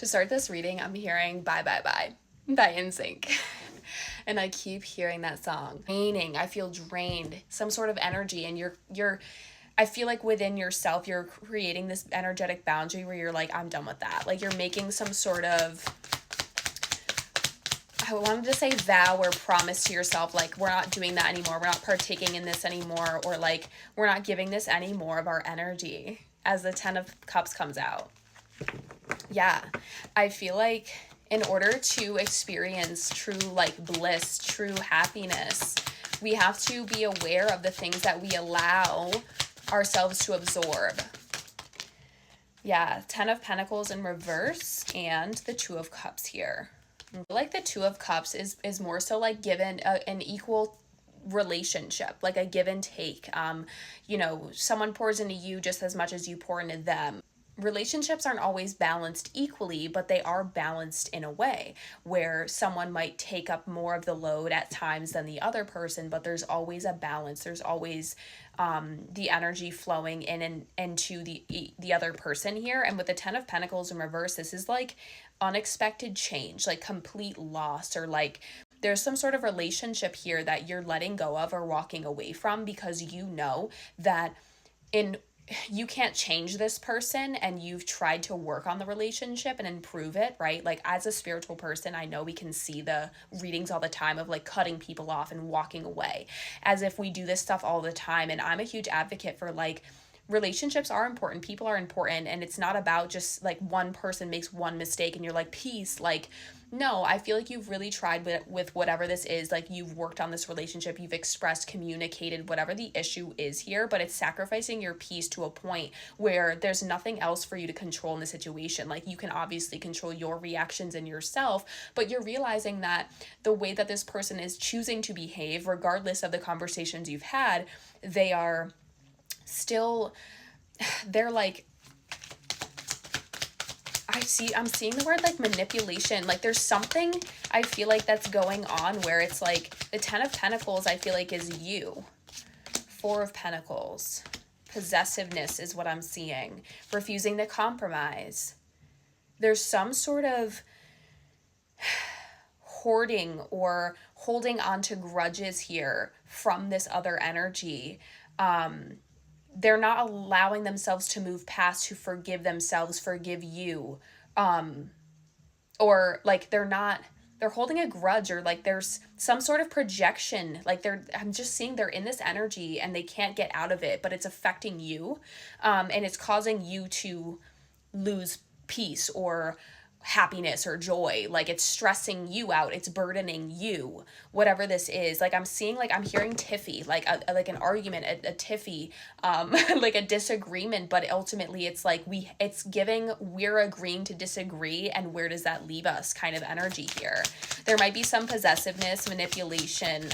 To start this reading, I'm hearing Bye Bye Bye by NSYNC. And I keep hearing that song. Draining. I feel drained. Some sort of energy, and you're I feel like within yourself you're creating this energetic boundary where you're like, I'm done with that. Like you're making some sort of, I wanted to say vow or promise to yourself, like we're not doing that anymore, we're not partaking in this anymore, or like we're not giving this any more of our energy as the 10 of Cups comes out. Yeah, I feel like in order to experience true like bliss, true happiness, we have to be aware of the things that we allow ourselves to absorb. Yeah, 10 of Pentacles in reverse and the 2 of Cups here. I feel like the 2 of Cups is more so like given an equal relationship, like a give and take. Someone pours into you just as much as you pour into them. Relationships aren't always balanced equally, but they are balanced in a way where someone might take up more of the load at times than the other person, but there's always a balance. There's always the energy flowing in and into the other person here. And with the 10 of Pentacles in reverse, this is like unexpected change, like complete loss, or like there's some sort of relationship here that you're letting go of or walking away from because you know that you can't change this person and you've tried to work on the relationship and improve it, right? Like as a spiritual person, I know we can see the readings all the time of like cutting people off and walking away as if we do this stuff all the time. And I'm a huge advocate for like, relationships are important, people are important, and it's not about just like one person makes one mistake and you're like peace. Like no, I feel like you've really tried with whatever this is. Like you've worked on this relationship, you've expressed, communicated, whatever the issue is here, but it's sacrificing your peace to a point where there's nothing else for you to control in the situation. Like you can obviously control your reactions and yourself, but you're realizing that the way that this person is choosing to behave, regardless of the conversations you've had, they are still, they're like, I'm seeing the word like manipulation. Like there's something I feel like that's going on where it's like the 10 of Pentacles I feel like is you. 4 of Pentacles. Possessiveness is what I'm seeing. Refusing to compromise. There's some sort of hoarding or holding on to grudges here from this other energy. They're not allowing themselves to move past, to forgive themselves, forgive you. Or like they're holding a grudge, or like there's some sort of projection. Like I'm just seeing they're in this energy and they can't get out of it, but it's affecting you. And it's causing you to lose peace or happiness or joy. Like it's stressing you out, it's burdening you, whatever this is. Like I'm seeing, like I'm hearing tiffy, like like an argument, a tiffy, like a disagreement, but ultimately it's like it's giving we're agreeing to disagree, and where does that leave us kind of energy here. There might be some possessiveness, manipulation.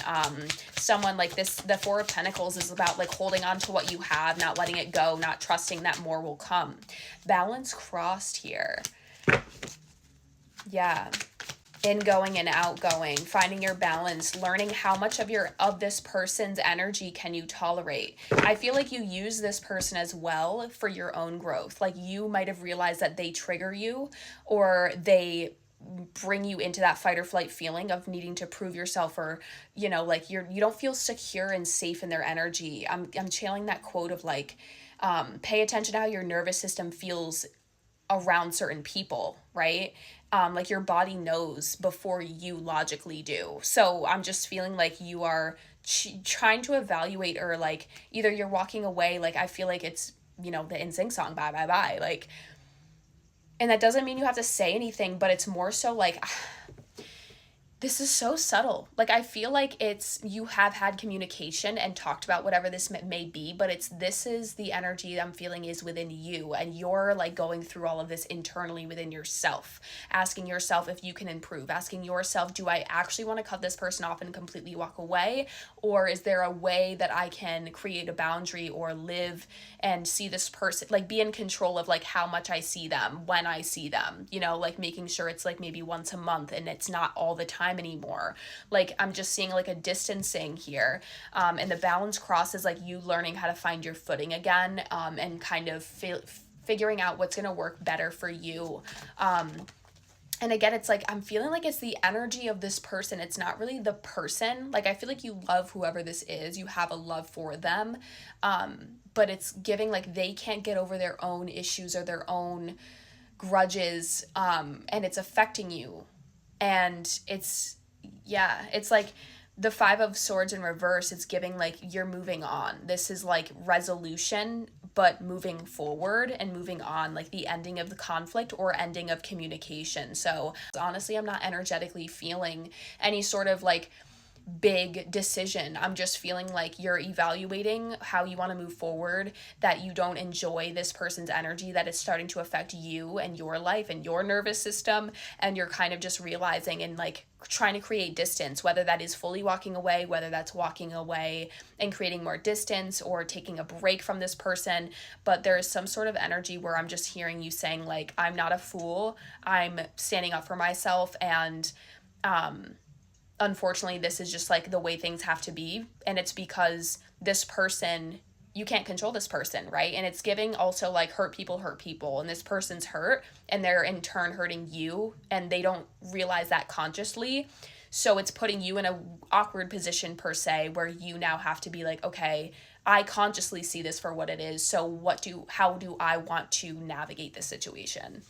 Someone like this, the 4 of Pentacles is about like holding on to what you have, not letting it go, not trusting that more will come. Balance crossed here. Yeah. Ingoing and outgoing, finding your balance, learning how much of this person's energy can you tolerate. I feel like you use this person as well for your own growth. Like you might have realized that they trigger you, or they bring you into that fight or flight feeling of needing to prove yourself, or like you don't feel secure and safe in their energy. I'm channeling that quote of like, pay attention to how your nervous system feels around certain people, right? Like your body knows before you logically do. So I'm just feeling like you are trying to evaluate, or like either you're walking away, like I feel like it's, the NSYNC song, Bye Bye Bye. Like, and that doesn't mean you have to say anything, but it's more so like, this is so subtle. Like I feel like you have had communication and talked about whatever this may be, but this is the energy I'm feeling is within you, and you're like going through all of this internally within yourself, asking yourself if you can improve, asking yourself, do I actually want to cut this person off and completely walk away, or is there a way that I can create a boundary or live and see this person, like be in control of like how much I see them, when I see them, like making sure it's like maybe once a month and it's not all the time anymore. Like I'm just seeing like a distancing here, and the balance cross is like you learning how to find your footing again, and kind of figuring out what's going to work better for you. And again, it's like I'm feeling like it's the energy of this person. It's not really the person. Like I feel like you love whoever this is. You have a love for them. But it's giving like they can't get over their own issues or their own grudges, and it's affecting you. And it's, yeah, it's like the Five of Swords in reverse. It's giving like you're moving on. This is like resolution, but moving forward and moving on, like the ending of the conflict or ending of communication. So honestly, I'm not energetically feeling any sort of like big decision. I'm just feeling like you're evaluating how you want to move forward, that you don't enjoy this person's energy, that it's starting to affect you and your life and your nervous system. And you're kind of just realizing and like trying to create distance, whether that is fully walking away, whether that's walking away and creating more distance or taking a break from this person. But there is some sort of energy where I'm just hearing you saying, like, I'm not a fool. I'm standing up for myself. And, unfortunately, this is just like the way things have to be. And it's because this person, you can't control this person, right? And it's giving also like hurt people, and this person's hurt and they're in turn hurting you, and they don't realize that consciously. So it's putting you in a awkward position per se, where you now have to be like, okay, I consciously see this for what it is. So how do I want to navigate this situation?